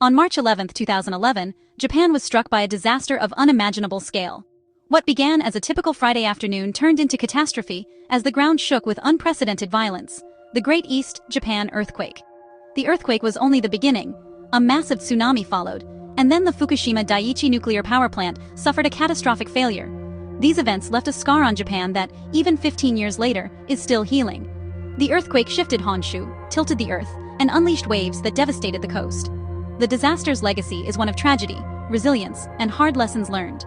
On March 11, 2011, Japan was struck by a disaster of unimaginable scale. What began as a typical Friday afternoon turned into catastrophe as the ground shook with unprecedented violence. The Great East Japan Earthquake. The earthquake was only the beginning. A massive tsunami followed, and then the Fukushima Daiichi nuclear power plant suffered a catastrophic failure. These events left a scar on Japan that, even 15 years later, is still healing. The earthquake shifted Honshu, tilted the earth, and unleashed waves that devastated the coast. The disaster's legacy is one of tragedy, resilience, and hard lessons learned.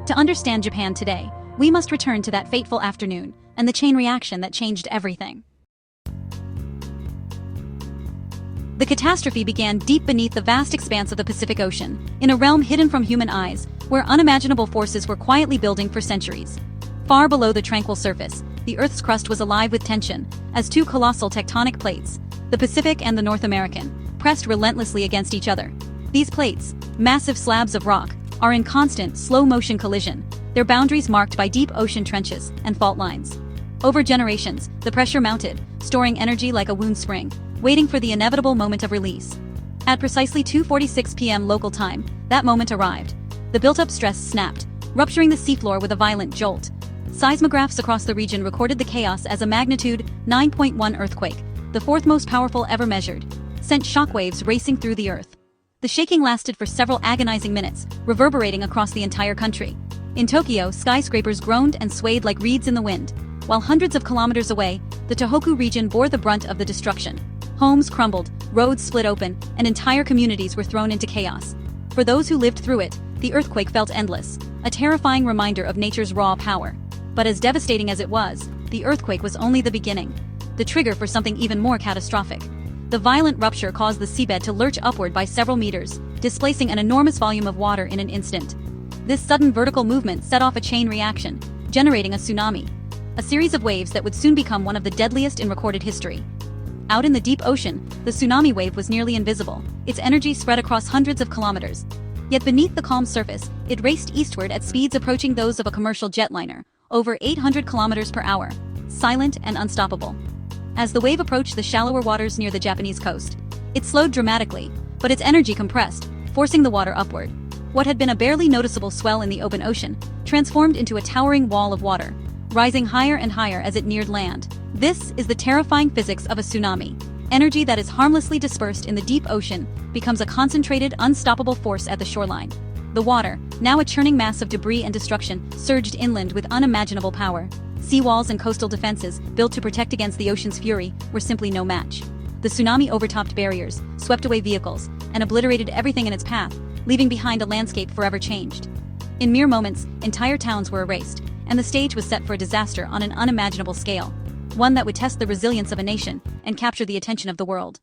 To understand Japan today, we must return to that fateful afternoon and the chain reaction that changed everything. The catastrophe began deep beneath the vast expanse of the Pacific Ocean, in a realm hidden from human eyes, where unimaginable forces were quietly building for centuries. Far below the tranquil surface, the Earth's crust was alive with tension, as two colossal tectonic plates, the Pacific and the North American, pressed relentlessly against each other. These plates, massive slabs of rock, are in constant, slow-motion collision, their boundaries marked by deep ocean trenches and fault lines. Over generations, the pressure mounted, storing energy like a wound spring, waiting for the inevitable moment of release. At precisely 2:46 p.m. local time, that moment arrived. The built-up stress snapped, rupturing the seafloor with a violent jolt. Seismographs across the region recorded the chaos as a magnitude 9.1 earthquake, the fourth most powerful ever measured, sent shockwaves racing through the earth. The shaking lasted for several agonizing minutes, reverberating across the entire country. In Tokyo, skyscrapers groaned and swayed like reeds in the wind, while hundreds of kilometers away, the Tohoku region bore the brunt of the destruction. Homes crumbled, roads split open, and entire communities were thrown into chaos. For those who lived through it, the earthquake felt endless, a terrifying reminder of nature's raw power. But as devastating as it was, the earthquake was only the beginning, the trigger for something even more catastrophic. The violent rupture caused the seabed to lurch upward by several meters, displacing an enormous volume of water in an instant. This sudden vertical movement set off a chain reaction, generating a tsunami, a series of waves that would soon become one of the deadliest in recorded history. Out in the deep ocean, the tsunami wave was nearly invisible, its energy spread across hundreds of kilometers. Yet beneath the calm surface, it raced eastward at speeds approaching those of a commercial jetliner, over 800 kilometers per hour, silent and unstoppable. As the wave approached the shallower waters near the Japanese coast, it slowed dramatically, but its energy compressed, forcing the water upward. What had been a barely noticeable swell in the open ocean transformed into a towering wall of water, rising higher and higher as it neared land. This is the terrifying physics of a tsunami. Energy that is harmlessly dispersed in the deep ocean becomes a concentrated, unstoppable force at the shoreline. The water, now a churning mass of debris and destruction, surged inland with unimaginable power. Seawalls and coastal defenses, built to protect against the ocean's fury, were simply no match. The tsunami overtopped barriers, swept away vehicles, and obliterated everything in its path, leaving behind a landscape forever changed. In mere moments, entire towns were erased, and the stage was set for a disaster on an unimaginable scale, one that would test the resilience of a nation and capture the attention of the world.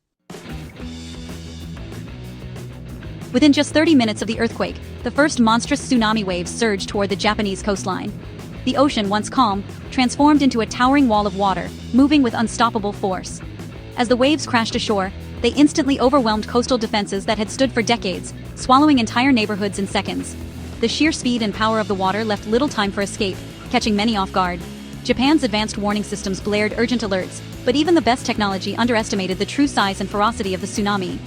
Within just 30 minutes of the earthquake, the first monstrous tsunami waves surged toward the Japanese coastline. The ocean, once calm, transformed into a towering wall of water, moving with unstoppable force. As the waves crashed ashore, they instantly overwhelmed coastal defenses that had stood for decades, swallowing entire neighborhoods in seconds. The sheer speed and power of the water left little time for escape, catching many off guard. Japan's advanced warning systems blared urgent alerts, but even the best technology underestimated the true size and ferocity of the tsunami.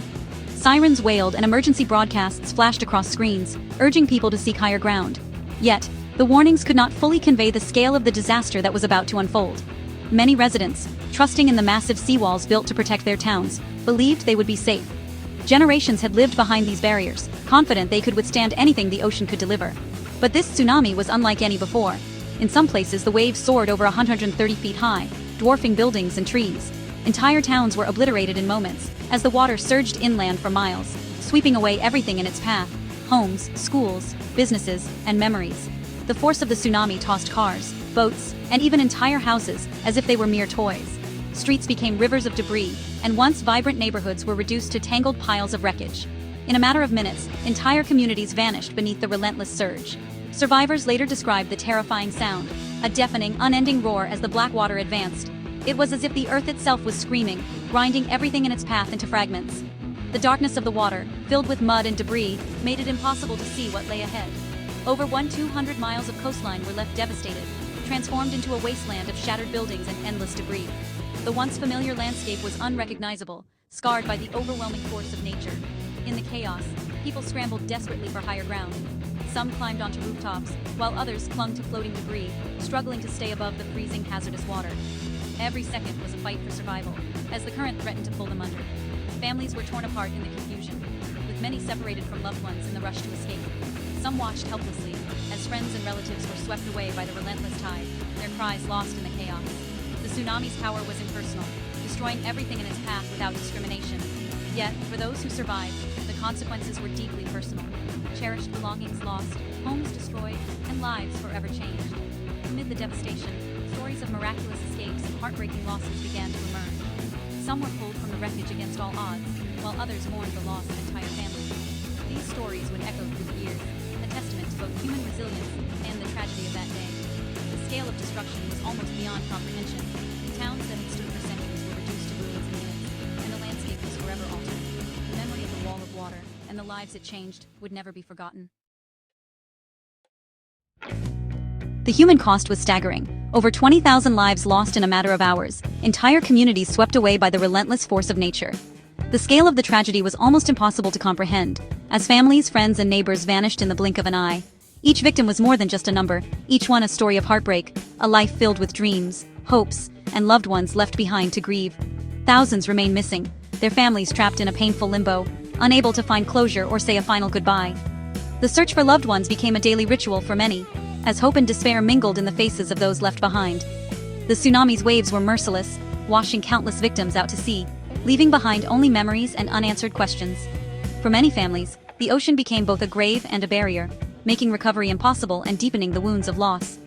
Sirens wailed and emergency broadcasts flashed across screens, urging people to seek higher ground. Yet, the warnings could not fully convey the scale of the disaster that was about to unfold. Many residents, trusting in the massive seawalls built to protect their towns, believed they would be safe. Generations had lived behind these barriers, confident they could withstand anything the ocean could deliver. But this tsunami was unlike any before. In some places, the waves soared over 130 feet high, dwarfing buildings and trees. Entire towns were obliterated in moments, as the water surged inland for miles, sweeping away everything in its path: homes, schools, businesses, and memories. The force of the tsunami tossed cars, boats, and even entire houses as if they were mere toys. Streets became rivers of debris, and once vibrant neighborhoods were reduced to tangled piles of wreckage. In a matter of minutes, entire communities vanished beneath the relentless surge. Survivors later described the terrifying sound, a deafening, unending roar as the black water advanced. It was as if the earth itself was screaming, grinding everything in its path into fragments. The darkness of the water, filled with mud and debris, made it impossible to see what lay ahead. Over 200 miles of coastline were left devastated, transformed into a wasteland of shattered buildings and endless debris. The once familiar landscape was unrecognizable, scarred by the overwhelming force of nature. In the chaos, people scrambled desperately for higher ground. Some climbed onto rooftops, while others clung to floating debris, struggling to stay above the freezing, hazardous water. Every second was a fight for survival, as the current threatened to pull them under. Families were torn apart in the confusion, with many separated from loved ones in the rush to escape. Some watched helplessly, as friends and relatives were swept away by the relentless tide, their cries lost in the chaos. The tsunami's power was impersonal, destroying everything in its path without discrimination. Yet, for those who survived, the consequences were deeply personal. Cherished belongings lost, homes destroyed, and lives forever changed. Amid the devastation, stories of miraculous escapes and heartbreaking losses began to emerge. Some were pulled from the wreckage against all odds, while others mourned the loss of entire families. These stories would echo through the years, a testament to both human resilience and the tragedy of that day. The scale of destruction was almost beyond comprehension. Towns that had stood for centuries were reduced to ruins in minutes, and the landscape was forever altered. The memory of the wall of water and the lives it changed would never be forgotten. The human cost was staggering. Over 20,000 lives lost in a matter of hours, entire communities swept away by the relentless force of nature. The scale of the tragedy was almost impossible to comprehend, as families, friends, and neighbors vanished in the blink of an eye. Each victim was more than just a number, each one a story of heartbreak, a life filled with dreams, hopes, and loved ones left behind to grieve. Thousands remain missing, their families trapped in a painful limbo, unable to find closure or say a final goodbye. The search for loved ones became a daily ritual for many, as hope and despair mingled in the faces of those left behind. The tsunami's waves were merciless, washing countless victims out to sea, leaving behind only memories and unanswered questions. For many families, the ocean became both a grave and a barrier, making recovery impossible and deepening the wounds of loss.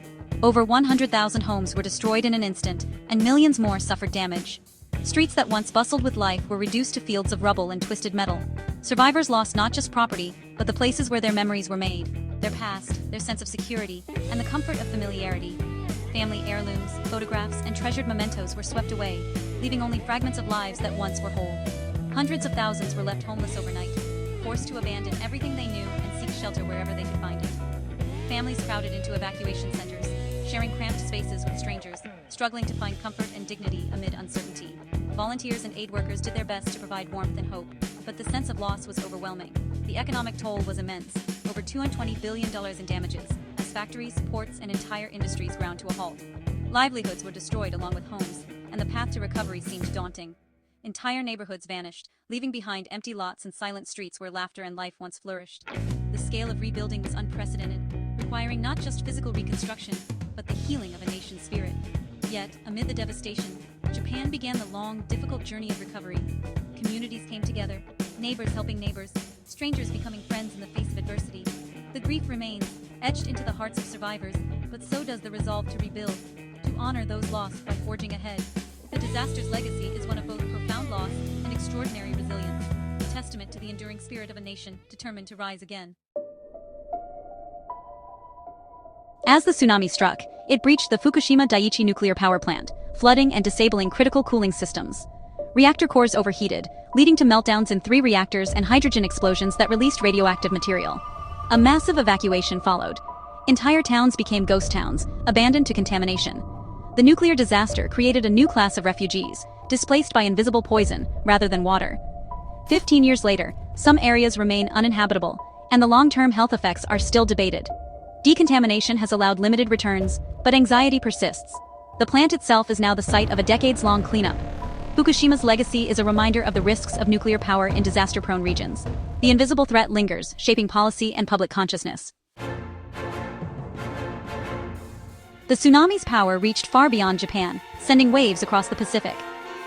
Over 100,000 homes were destroyed in an instant, and millions more suffered damage. Streets that once bustled with life were reduced to fields of rubble and twisted metal. Survivors lost not just property, but the places where their memories were made, their past, their sense of security, and the comfort of familiarity. Family heirlooms, photographs, and treasured mementos were swept away, leaving only fragments of lives that once were whole. Hundreds of thousands were left homeless overnight, forced to abandon everything they knew and seek shelter wherever they could find it. Families crowded into evacuation centers, sharing cramped spaces with strangers, struggling to find comfort and dignity amid uncertainty. Volunteers and aid workers did their best to provide warmth and hope, but the sense of loss was overwhelming. The economic toll was immense, over $220 billion in damages, as factories, ports, and entire industries ground to a halt. Livelihoods were destroyed along with homes, and the path to recovery seemed daunting. Entire neighborhoods vanished, leaving behind empty lots and silent streets where laughter and life once flourished. The scale of rebuilding was unprecedented, requiring not just physical reconstruction, but the healing of a nation's spirit. Yet, amid the devastation, Japan began the long, difficult journey of recovery. Communities came together, neighbors helping neighbors, strangers becoming friends in the face of adversity. The grief remains, etched into the hearts of survivors, but so does the resolve to rebuild, to honor those lost by forging ahead. The disaster's legacy is one of both profound loss and extraordinary resilience, a testament to the enduring spirit of a nation determined to rise again. As the tsunami struck, it breached the Fukushima Daiichi nuclear power plant, flooding and disabling critical cooling systems. Reactor cores overheated, leading to meltdowns in 3 reactors and hydrogen explosions that released radioactive material. A massive evacuation followed. Entire towns became ghost towns, abandoned to contamination. The nuclear disaster created a new class of refugees, displaced by invisible poison rather than water. 15 years later, some areas remain uninhabitable, and the long-term health effects are still debated. Decontamination has allowed limited returns, but anxiety persists. The plant itself is now the site of a decades-long cleanup. Fukushima's legacy is a reminder of the risks of nuclear power in disaster-prone regions. The invisible threat lingers, shaping policy and public consciousness. The tsunami's power reached far beyond Japan, sending waves across the Pacific.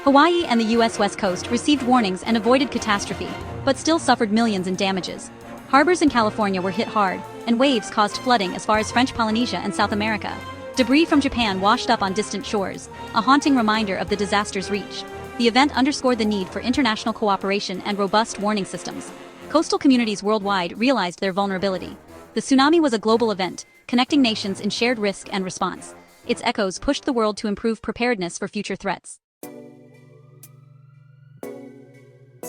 Hawaii and the U.S. West Coast received warnings and avoided catastrophe, but still suffered millions in damages. Harbors in California were hit hard, and waves caused flooding as far as French Polynesia and South America. Debris from Japan washed up on distant shores, a haunting reminder of the disaster's reach. The event underscored the need for international cooperation and robust warning systems. Coastal communities worldwide realized their vulnerability. The tsunami was a global event, connecting nations in shared risk and response. Its echoes pushed the world to improve preparedness for future threats.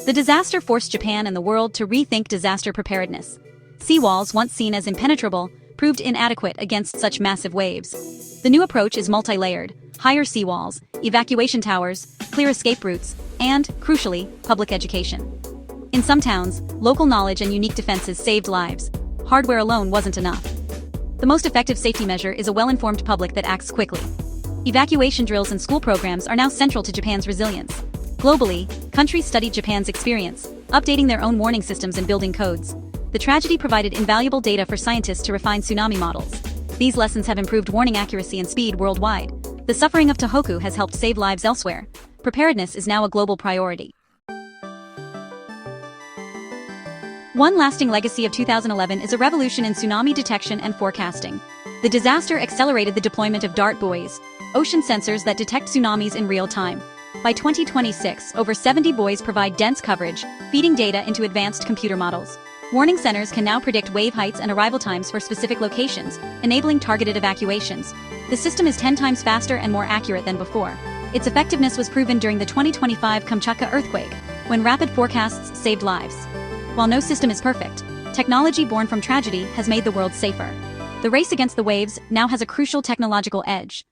The disaster forced Japan and the world to rethink disaster preparedness. Seawalls, once seen as impenetrable, proved inadequate against such massive waves. The new approach is multi-layered: higher seawalls, evacuation towers, clear escape routes, and, crucially, public education. In some towns, local knowledge and unique defenses saved lives. Hardware alone wasn't enough. The most effective safety measure is a well-informed public that acts quickly. Evacuation drills and school programs are now central to Japan's resilience. Globally, countries studied Japan's experience, updating their own warning systems and building codes. The tragedy provided invaluable data for scientists to refine tsunami models. These lessons have improved warning accuracy and speed worldwide. The suffering of Tohoku has helped save lives elsewhere. Preparedness is now a global priority. One lasting legacy of 2011 is a revolution in tsunami detection and forecasting. The disaster accelerated the deployment of DART buoys, ocean sensors that detect tsunamis in real time. By 2026, over 70 buoys provide dense coverage, feeding data into advanced computer models. Warning centers can now predict wave heights and arrival times for specific locations, enabling targeted evacuations. The system is 10 times faster and more accurate than before. Its effectiveness was proven during the 2025 Kamchatka earthquake, when rapid forecasts saved lives. While no system is perfect, technology born from tragedy has made the world safer. The race against the waves now has a crucial technological edge.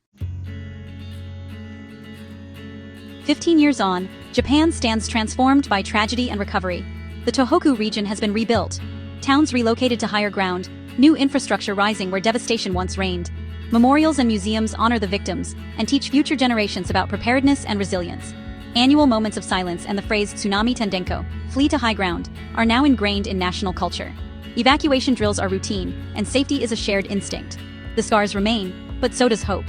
15 years on, Japan stands transformed by tragedy and recovery. The Tohoku region has been rebuilt. Towns relocated to higher ground, new infrastructure rising where devastation once reigned. Memorials and museums honor the victims and teach future generations about preparedness and resilience. Annual moments of silence and the phrase Tsunami Tendenko, flee to high ground, are now ingrained in national culture. Evacuation drills are routine, and safety is a shared instinct. The scars remain, but so does hope.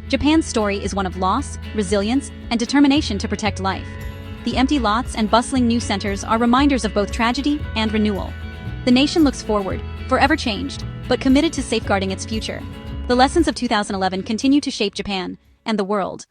Japan's story is one of loss, resilience, and determination to protect life. The empty lots and bustling new centers are reminders of both tragedy and renewal. The nation looks forward, forever changed, but committed to safeguarding its future. The lessons of 2011 continue to shape Japan and the world.